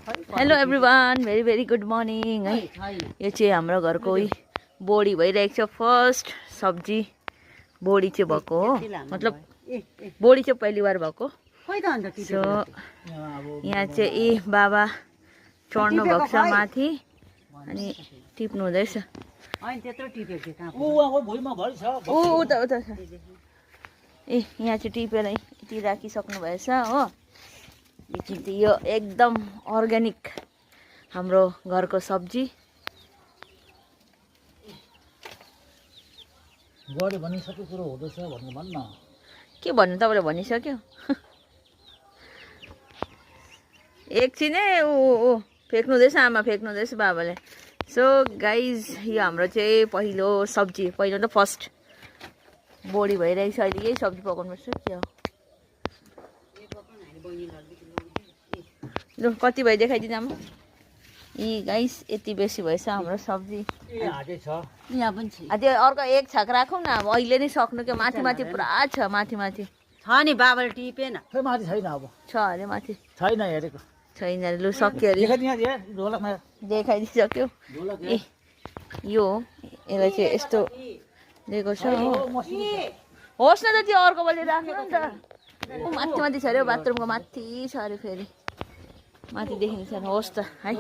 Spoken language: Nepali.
Hello everyone, very very good morning है। यो चाहिँ हाम्रो घरको बोडी भइरहेको छ। फर्स्ट सब्जी बोडी चाहिँ भएको हो, मतलब बोडी चाहिँ पहिली बार भएको। सो यहाँ चाहिँ बाबा चढ्नु भएको छ माथि अनि टिप्नु हुँदैछ। उता उता छ यहाँ चाहिँ टिपेर यति राखिसक्नु भएछ हो। यो एकदम अर्ग्यानिक हाम्रो घरको सब्जी। गरे भनिसक्यो कुरो हुँदैछ भन्नु भन्न। के भन्नु, तपाईँले भनिसक्यो। एकछिनै ऊ फेक्नु हुँदैछ, आमा फेक्नु हुँदैछ बाबाले। सो गाइज यो हाम्रो चाहिँ पहिलो सब्जी, पहिलो त फर्स्ट बोडी भइरहेको छ। अहिले यही सब्जी पकाउनुपर्छ। के हो लु कति भयो देखाइदिनु आमा। यी गाइस यति बेसी भएछ हाम्रो सब्जी। त्यो अर्को एक छाक राखौँ न, अब अहिले नै सक्नु क्या। माथि माथि पुरा छ, माथि माथि छ नि बाबाले टिपेन। खै माथि छैन, अब छ अरे माथि छैन हेरेको छैन अरे। लु सक्यो अरे, देखाइदिइसक्यो। ए यो यसलाई चाहिँ यस्तो दिएको छ हो। होस् न त, त्यो अर्को बलले राखेको नि त। ऊ माथि माथि छ अरे, बाथरुमको माथि छ अरे, फेरि माथि देखिन्छ। होस् त है।